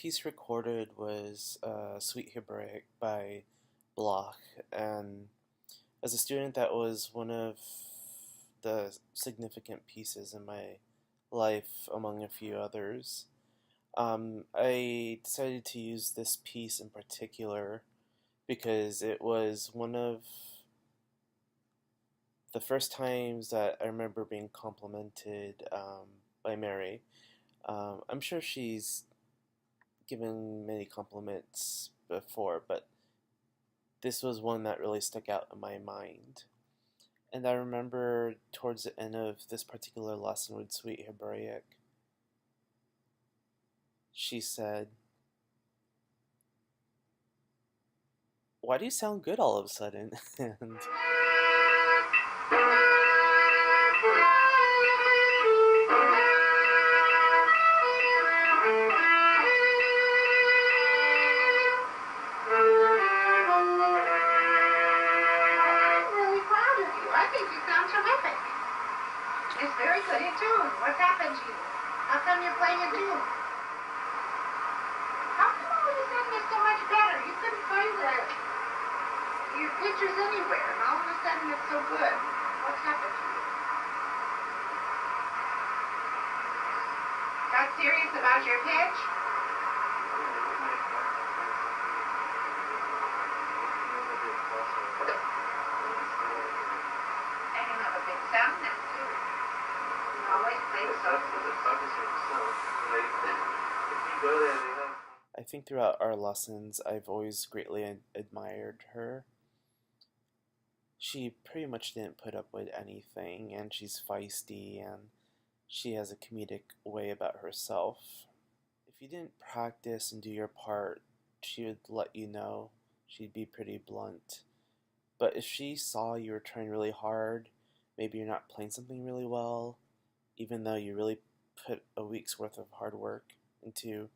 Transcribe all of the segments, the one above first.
piece recorded was Sweet Hebraic by Bloch, and as a student, that was one of the significant pieces in my life, among a few others. I decided to use this piece in particular because it was one of the first times that I remember being complimented by Mary. I'm sure she's given many compliments before, but this was one that really stuck out in my mind. And I remember towards the end of this particular lesson with Sweet Hebraic, she said, "Why do you sound good all of a sudden?" And it's very good in tune. What's happened to you? How come you're playing a tune? How come all of a sudden it's so much better? You couldn't find your pictures anywhere, and all of a sudden it's so good. What's happened to you? Got serious about your pitch? And you have a big sound now, too. Always play so. I think throughout our lessons, I've always greatly admired her. She pretty much didn't put up with anything, and she's feisty, and she has a comedic way about herself. If you didn't practice and do your part, she would let you know. She'd be pretty blunt. But if she saw you were trying really hard, maybe you're not playing something really well, even though you really put a week's worth of hard work into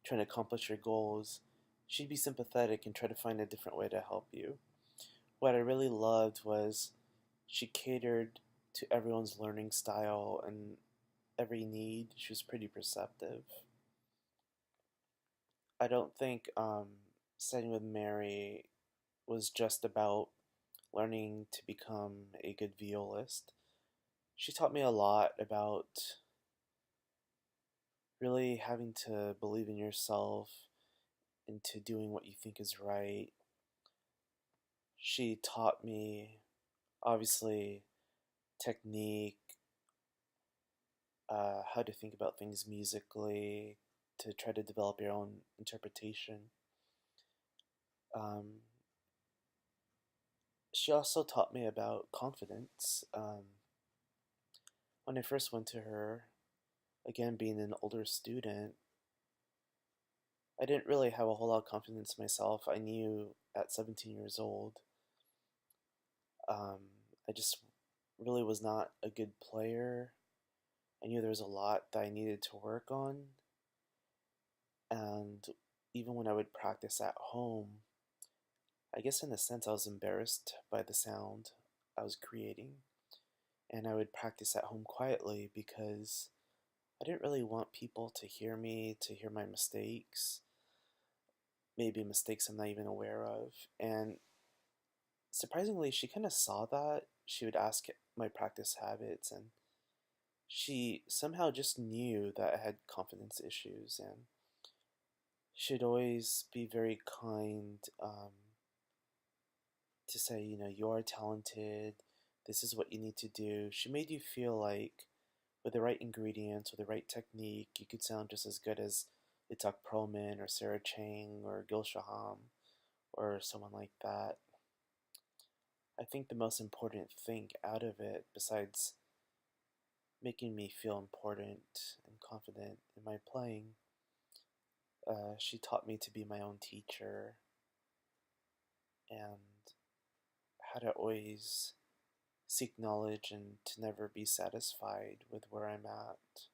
trying to accomplish your goals, she'd be sympathetic and try to find a different way to help you. What I really loved was she catered to everyone's learning style and every need. She was pretty perceptive. I don't think studying with Mary was just about learning to become a good violist. She taught me a lot about really having to believe in yourself, into doing what you think is right. She taught me, obviously, technique, how to think about things musically, to try to develop your own interpretation. She also taught me about confidence. When I first went to her, again, being an older student, I didn't really have a whole lot of confidence in myself. I knew at 17 years old, I just really was not a good player. I knew there was a lot that I needed to work on. And even when I would practice at home, I guess in a sense I was embarrassed by the sound I was creating. And I would practice at home quietly because I didn't really want people to hear me, to hear my mistakes, maybe mistakes I'm not even aware of. And surprisingly, she kind of saw that. She would ask my practice habits, and she somehow just knew that I had confidence issues, and she'd always be very kind to say, you are talented, this is what you need to do. She made you feel like with the right ingredients, with the right technique, you could sound just as good as Itzhak Perlman or Sarah Chang or Gil Shaham or someone like that. I think the most important thing out of it, besides making me feel important and confident in my playing, she taught me to be my own teacher and how to always seek knowledge and to never be satisfied with where I'm at.